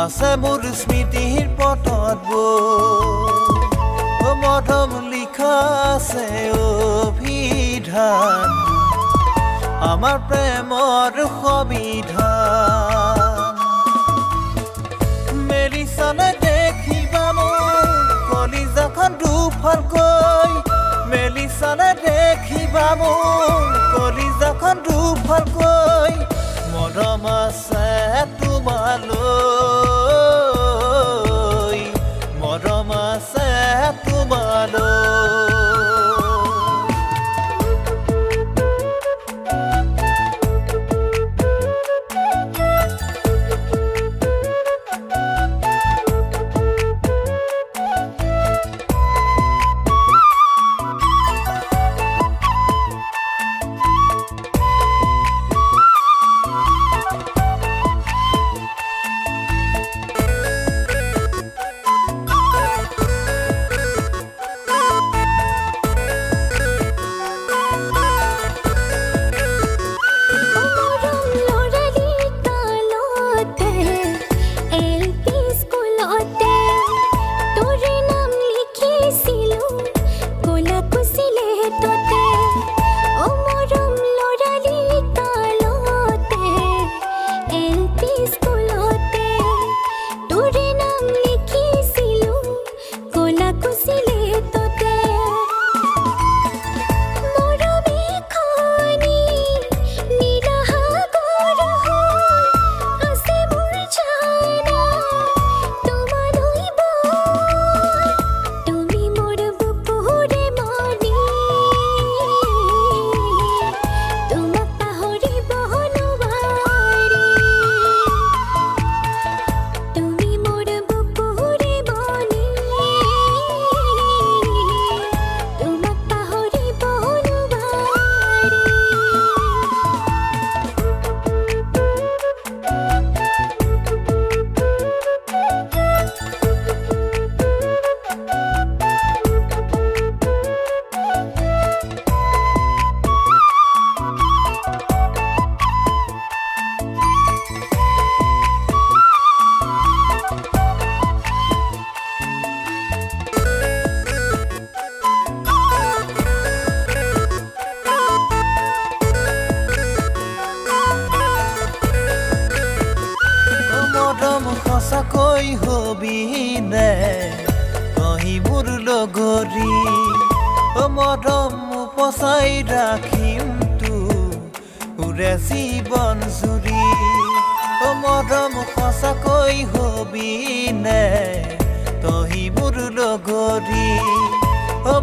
আছে মোৰ স্মৃতিৰ পটত বৈ মধম লিখা আছে অভিধান আমাৰ প্ৰেমৰ সবিধান মেলিছানে দেখিবা মোৰ কলিজাখন দুফালকৈ মেলিছানে দেখিবা মোৰ কলিজাখন দুফালকৈ মৰম আছে তোমালৈ মৰম আছে তোমালৈ সঁচাকৈ হবি নে তই মোৰ লগৰী মৰম উপচাই ৰাখিম তোৰে জীৱন জুৰি মৰম সঁচাকৈ হবি নে তই মোৰ লগৰী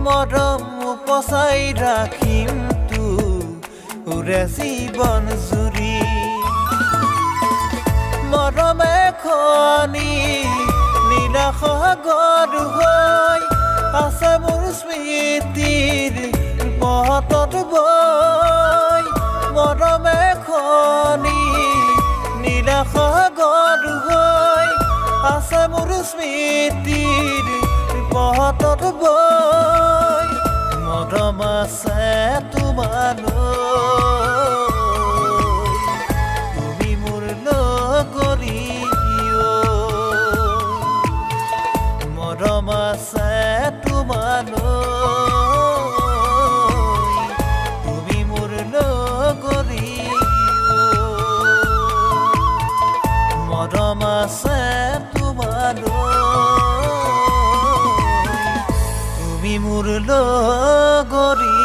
মৰম উপচাই ৰাখিম তোৰে জীৱন জুৰি মৰমে খনি নীলা সাগৰ হৈ আছে মোৰ স্মৃতিৰ পথত বৈ মৰমে খনি নীলা সাগৰ হৈ আছে মোৰ স্মৃতিৰ পথত বৈ মৰম আছে তোমালৈ মৰম আছে তোমালৈ তুমি মোৰ লগৰী মৰম আছে তোমালৈ তুমি মোৰ লগৰী